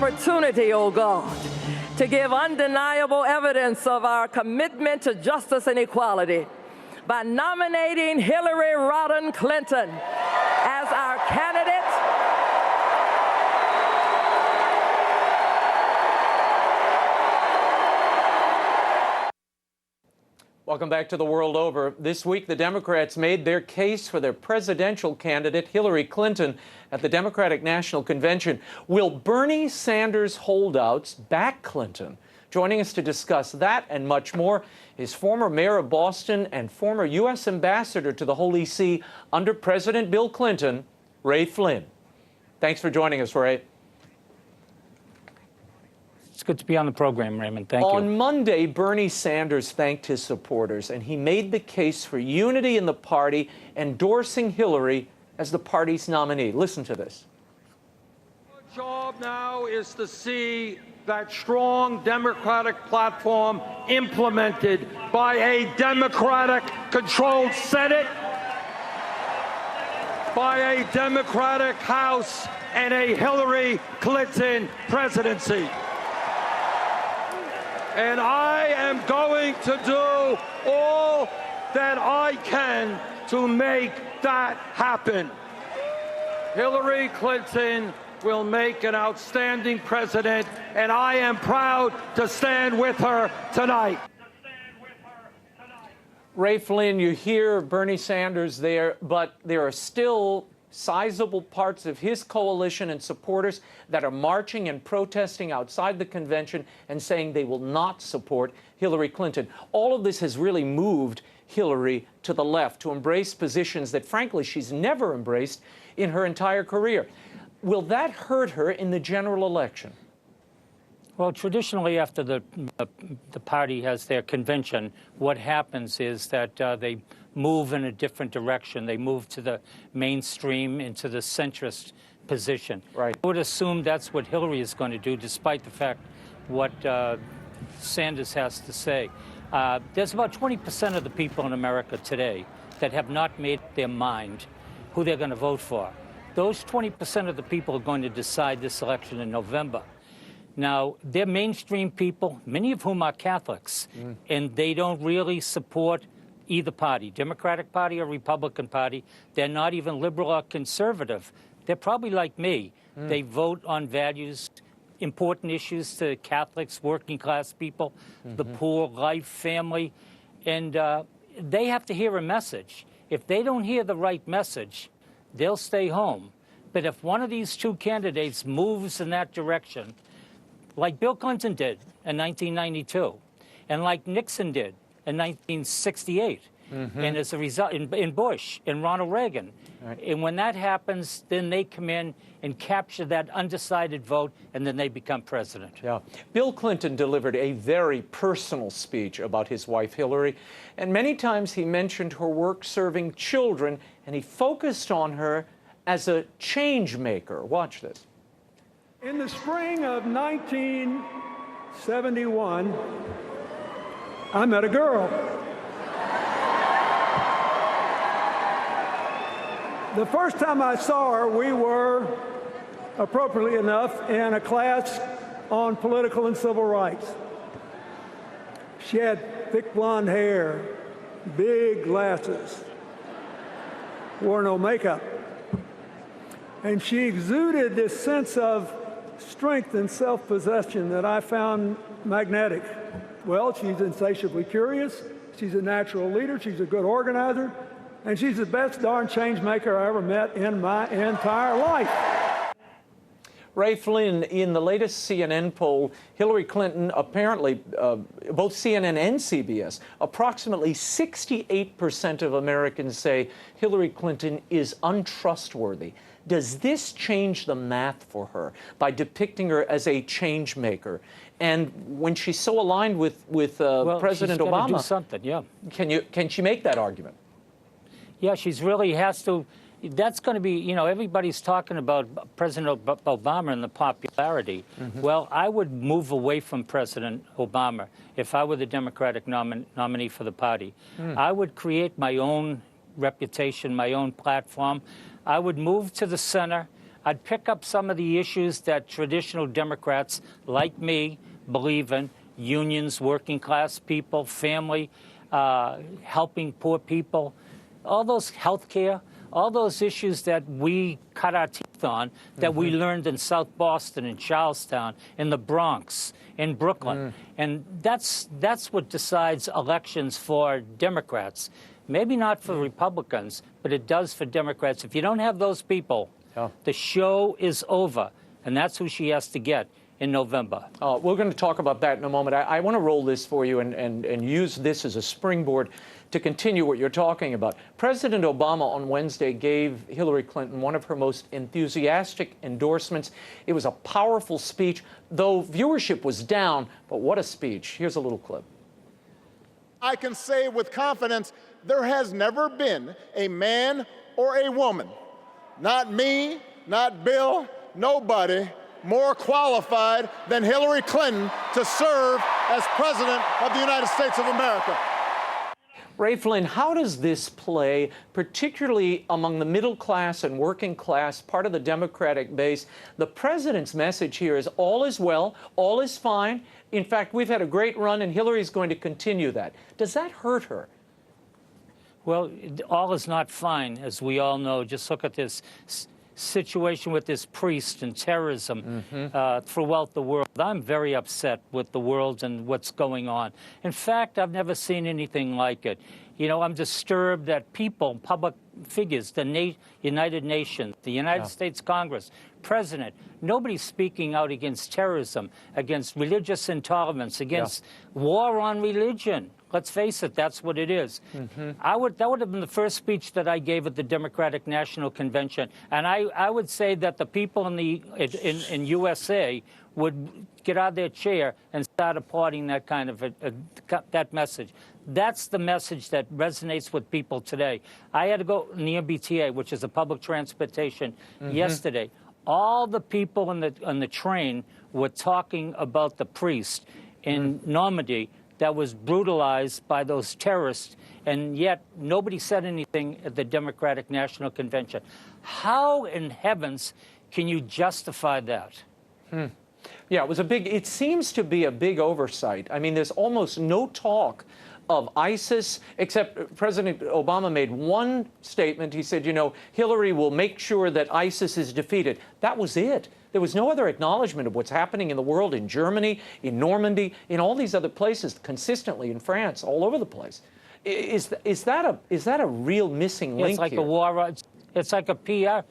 opportunity, O God, to give undeniable evidence of our commitment to justice and equality by nominating Hillary Rodham Clinton as our candidate. Welcome back to The World Over. This week, the Democrats made their case for their presidential candidate, Hillary Clinton, at the Democratic National Convention. Will Bernie Sanders holdouts back Clinton? Joining us to discuss that and much more is former mayor of Boston and former U.S. ambassador to the Holy See under President Bill Clinton, Ray Flynn. Thanks for joining us, Ray. It's good to be on the program, Raymond. Thank you. On Monday, Bernie Sanders thanked his supporters, and he made the case for unity in the party, endorsing Hillary as the party's nominee. Listen to this. Our job now is to see that strong Democratic platform implemented by a Democratic-controlled Senate, by a Democratic House, and a Hillary Clinton presidency. And I am going to do all that I can to make that happen. Hillary Clinton will make an outstanding president, and I am proud to stand with her tonight. Ray Flynn, you hear Bernie Sanders there, but there are still sizable parts of his coalition and supporters that are marching and protesting outside the convention and saying they will not support Hillary Clinton. All of this has really moved Hillary to the left to embrace positions that, frankly, she's never embraced in her entire career. Will that hurt her in the general election? Well, traditionally, after the party has their convention, what happens is that they move in a different direction. They move to the mainstream, into the centrist position. Right. I would assume that's what Hillary is going to do, despite the fact what Sanders has to say. There's about 20% of the people in America today that have not made up their mind who they're going to vote for. Those 20% of the people are going to decide this election in November. Now, they're mainstream people, many of whom are Catholics, and they don't really support either party, Democratic Party or Republican Party. They're not even liberal or conservative. They're probably like me. They vote on values, important issues to Catholics, working class people, the poor, life, family, and they have to hear a message. If they don't hear the right message, they'll stay home. But if one of these two candidates moves in that direction, like Bill Clinton did in 1992, and like Nixon did in 1968, and as a result, in Bush, and Ronald Reagan. Right. And when that happens, then they come in and capture that undecided vote, and then they become president. Yeah. Bill Clinton delivered a very personal speech about his wife, Hillary, and many times he mentioned her work serving children, and he focused on her as a change maker. Watch this. In the spring of 1971, I met a girl. The first time I saw her, we were, appropriately enough, in a class on political and civil rights. She had thick blonde hair, big glasses, wore no makeup. And she exuded this sense of strength and self-possession that I found magnetic. Well, she's insatiably curious, she's a natural leader, she's a good organizer, and she's the best darn change maker I ever met in my entire life. Ray Flynn, in the latest CNN poll, Hillary Clinton, apparently, both CNN and CBS, approximately 68% of Americans say Hillary Clinton is untrustworthy. Does this change the math for her by depicting her as a change maker? And when she's so aligned with President Obama, do something, yeah. Can she make that argument? Yeah, she's really has to. That's going to be, you know, everybody's talking about President Obama and the popularity. Well, I would move away from President Obama if I were the Democratic nominee for the party. I would create my own reputation, my own platform. I would move to the center. I'd pick up some of the issues that traditional Democrats like me believe in: unions, working class people, family, helping poor people, all those health care, all those issues that we cut our teeth on, that we learned in South Boston, in Charlestown, in the Bronx, in Brooklyn. And that's what decides elections for Democrats. Maybe not for Republicans, but it does for Democrats. If you don't have those people, the show is over. And that's who she has to get in November. We're going to talk about that in a moment. I want to roll this for you and use this as a springboard to continue what you're talking about. President Obama on Wednesday gave Hillary Clinton one of her most enthusiastic endorsements. It was a powerful speech, though viewership was down. But what a speech. Here's a little clip. I can say with confidence, there has never been a man or a woman, not me, not Bill, nobody, more qualified than Hillary Clinton to serve as President of the United States of America. Ray Flynn, how does this play, particularly among the middle class and working class, part of the Democratic base? The president's message here is all is well, all is fine. In fact, we've had a great run, and Hillary's going to continue that. Does that hurt her? Well, all is not fine, as we all know. Just look at this situation with this priest and terrorism throughout the world. I'm very upset with the world and what's going on. In fact, I've never seen anything like it. You know, I'm disturbed that people, public figures, the United Nations, the United States Congress, President, nobody's speaking out against terrorism, against religious intolerance, against war on religion. Let's face it, that's what it is. That would have been the first speech that I gave at the Democratic National Convention. And I would say that the people in USA would get out of their chair and start applauding that kind of that message. That's the message that resonates with people today. I had to go near BTA, which is a public transportation, yesterday. All the people on the train were talking about the priest in Normandy that was brutalized by those terrorists, and yet nobody said anything at the Democratic National Convention. How in heavens can you justify that? Yeah, it seems to be a big oversight. I mean, there's almost no talk of ISIS, except President Obama made one statement. He said, you know, Hillary will make sure that ISIS is defeated. That was it. There was no other acknowledgement of what's happening in the world, in Germany, in Normandy, in all these other places, consistently in France, all over the place. Is that a real missing link It's like here? a war. It's like a PR.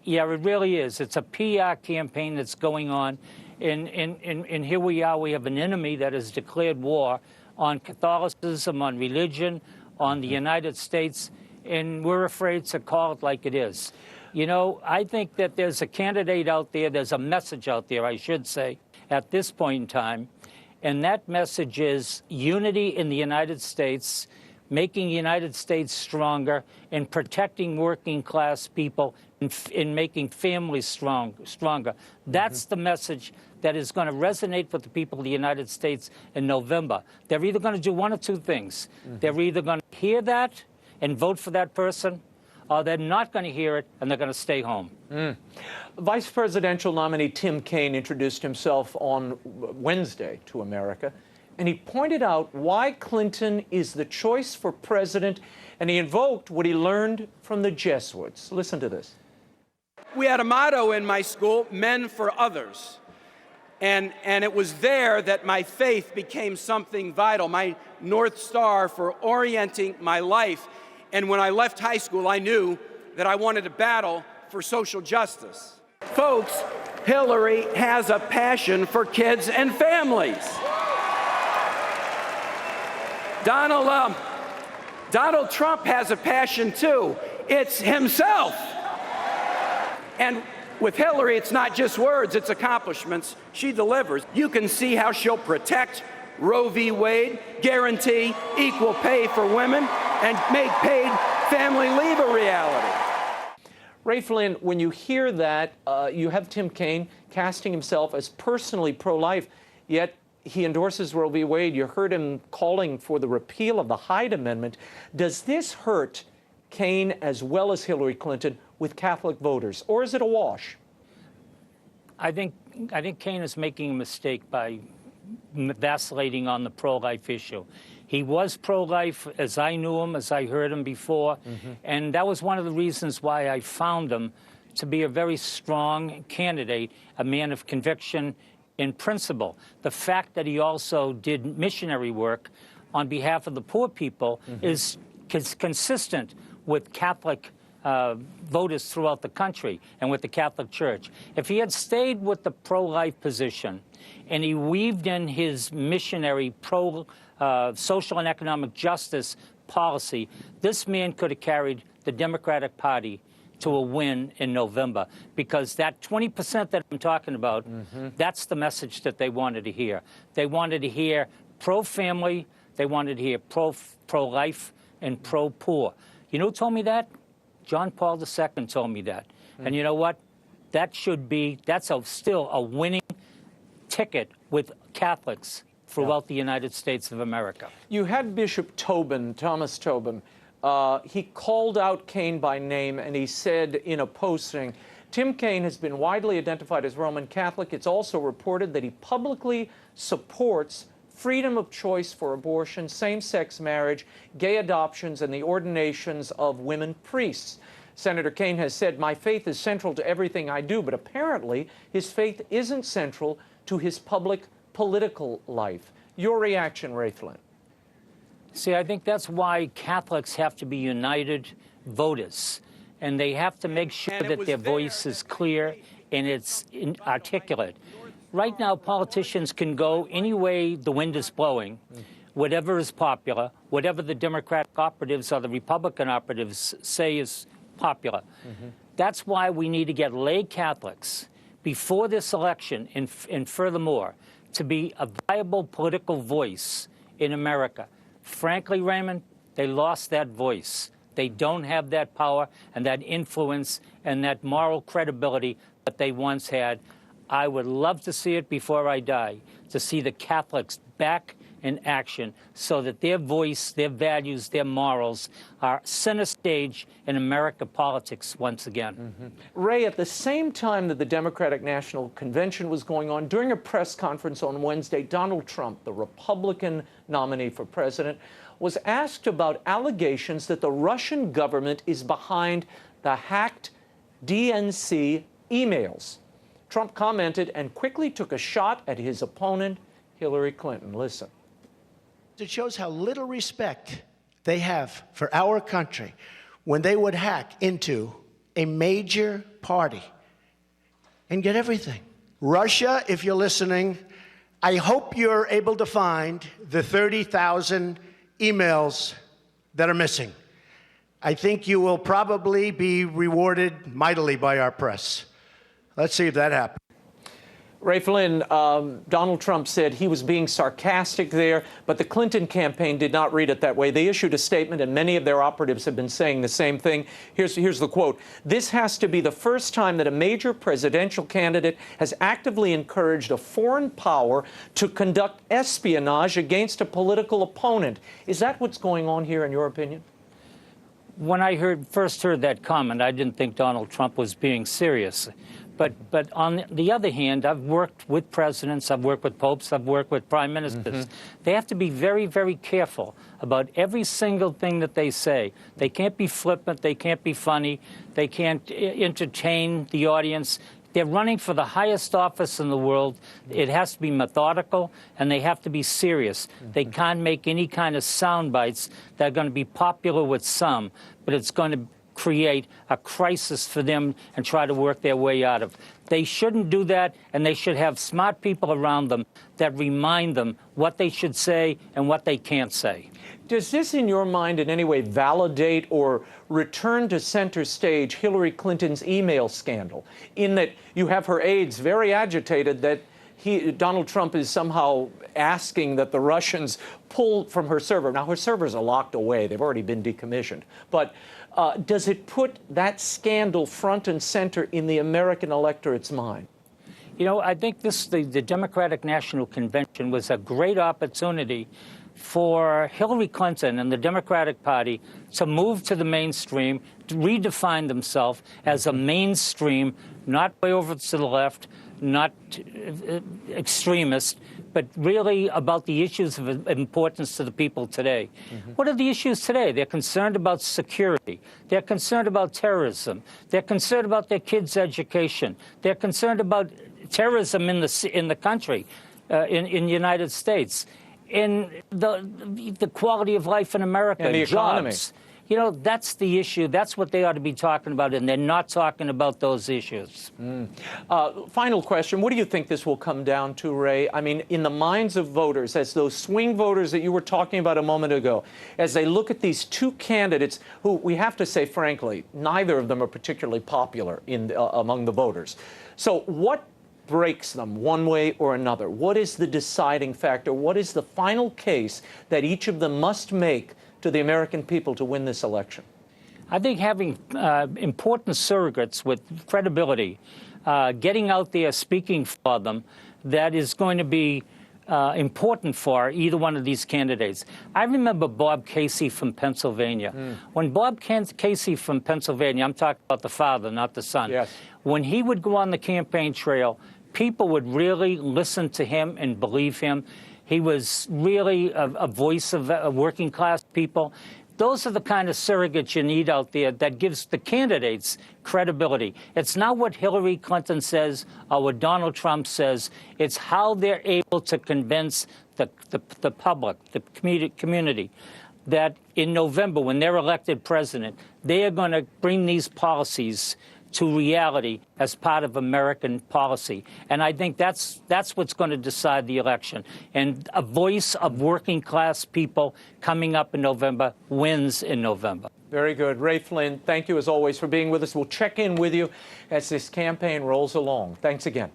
Yeah, it really is. It's a PR campaign that's going on. And here we are. We have an enemy that has declared war on Catholicism, on religion, on the United States, and we're afraid to call it like it is. You know, I think that there's a candidate out there, there's a message out there, I should say, at this point in time, and that message is unity in the United States, making the United States stronger, and protecting working class people, and making families stronger. That's the message that is going to resonate with the people of the United States in November. They're either going to do one of two things. They're either going to hear that and vote for that person, or they're not going to hear it and they're going to stay home. Vice presidential nominee Tim Kaine introduced himself on Wednesday to America, and he pointed out why Clinton is the choice for president, and he invoked what he learned from the Jesuits. Listen to this. We had a motto in my school, men for others. And it was there that my faith became something vital, my North Star for orienting my life. And when I left high school, I knew that I wanted to battle for social justice. Folks, Hillary has a passion for kids and families. Donald Trump has a passion too. It's himself. And with Hillary, it's not just words, it's accomplishments. She delivers. You can see how she'll protect Roe v. Wade, guarantee equal pay for women, and make paid family leave a reality. Ray Flynn, when you hear that, you have Tim Kaine casting himself as personally pro-life, yet he endorses Roe v. Wade. You heard him calling for the repeal of the Hyde Amendment. Does this hurt Kaine as well as Hillary Clinton with Catholic voters, or is it a wash? I think Kaine is making a mistake by vacillating on the pro-life issue. He was pro-life as I knew him, as I heard him before, and that was one of the reasons why I found him to be a very strong candidate, a man of conviction in principle. The fact that he also did missionary work on behalf of the poor people is consistent with Catholic voters throughout the country and with the Catholic Church. If he had stayed with the pro-life position and he weaved in his missionary social and economic justice policy, this man could have carried the Democratic Party to a win in November, because that 20% that I'm talking about, that's the message that they wanted to hear. They wanted to hear pro-family, they wanted to hear pro-life, and pro-poor. You know who told me that? John Paul II told me that. And you know what? That's still a winning ticket with Catholics throughout the United States of America. You had Bishop Tobin, Thomas Tobin. He called out Kaine by name, and he said in a posting, Tim Kaine has been widely identified as Roman Catholic. It's also reported that he publicly supports freedom of choice for abortion, same-sex marriage, gay adoptions, and the ordinations of women priests. Senator Kaine has said, my faith is central to everything I do, but apparently his faith isn't central to his public political life. Your reaction, Ray Flynn? See, I think that's why Catholics have to be united voters, and they have to make sure that their voice is clear and it's articulate. Right now, politicians can go any way the wind is blowing, whatever is popular, whatever the Democratic operatives or the Republican operatives say is popular. That's why we need to get lay Catholics before this election and furthermore to be a viable political voice in America. Frankly, Raymond, they lost that voice. They don't have that power and that influence and that moral credibility that they once had. I would love to see it before I die, to see the Catholics back in action so that their voice, their values, their morals are center stage in American politics once again. Ray, at the same time that the Democratic National Convention was going on, during a press conference on Wednesday, Donald Trump, the Republican nominee for president, was asked about allegations that the Russian government is behind the hacked DNC emails. Trump commented and quickly took a shot at his opponent, Hillary Clinton. Listen. It shows how little respect they have for our country when they would hack into a major party and get everything. Russia, if you're listening, I hope you're able to find the 30,000 emails that are missing. I think you will probably be rewarded mightily by our press. Let's see if that happens. Ray Flynn, Donald Trump said he was being sarcastic there, but the Clinton campaign did not read it that way. They issued a statement, and many of their operatives have been saying the same thing. Here's the quote. This has to be the first time that a major presidential candidate has actively encouraged a foreign power to conduct espionage against a political opponent. Is that what's going on here, in your opinion? When I first heard that comment, I didn't think Donald Trump was being serious. But on the other hand, I've worked with presidents, I've worked with popes, I've worked with prime ministers. They have to be very, very careful about every single thing that they say. They can't be flippant, they can't be funny, they can't entertain the audience. They're running for the highest office in the world. It has to be methodical, and they have to be serious. They can't make any kind of sound bites that are going to be popular with some, but it's going to create a crisis for them and try to work their way out of. They shouldn't do that, and they should have smart people around them that remind them what they should say and what they can't say. Does this, in your mind, in any way validate or return to center stage Hillary Clinton's email scandal, in that you have her aides very agitated that Donald Trump is somehow asking that the Russians pull from her server? Now, her servers are locked away. They've already been decommissioned. But does it put that scandal front and center in the American electorate's mind? You know, I think the Democratic National Convention was a great opportunity for Hillary Clinton and the Democratic Party to move to the mainstream, to redefine themselves as a mainstream, not way over to the left, not extremist, but really about the issues of importance to the people today. What are the issues today? They're concerned about security. They're concerned about terrorism. They're concerned about their kids' education. They're concerned about terrorism in the country, in the United States, in the quality of life in America, and the economy. Jobs. You know, that's the issue. That's what they ought to be talking about, and they're not talking about those issues. Final question. What do you think this will come down to, Ray? I mean, in the minds of voters, as those swing voters that you were talking about a moment ago, as they look at these two candidates who, we have to say, frankly, neither of them are particularly popular among the voters. So what breaks them one way or another? What is the deciding factor? What is the final case that each of them must make to the American people to win this election? I think having important surrogates with credibility, getting out there speaking for them, that is going to be important for either one of these candidates. I remember Bob Casey from Pennsylvania. When Bob Casey from Pennsylvania, I'm talking about the father, not the son, yes, when he would go on the campaign trail, people would really listen to him and believe him. He was really a voice of working class people. Those are the kind of surrogates you need out there that gives the candidates credibility. It's not what Hillary Clinton says or what Donald Trump says. It's how they're able to convince the public, the community, that in November, when they're elected president, they are going to bring these policies to reality as part of American policy. And I think that's what's going to decide the election. And a voice of working class people coming up in November wins in November. Very good. Ray Flynn, thank you as always for being with us. We'll check in with you as this campaign rolls along. Thanks again.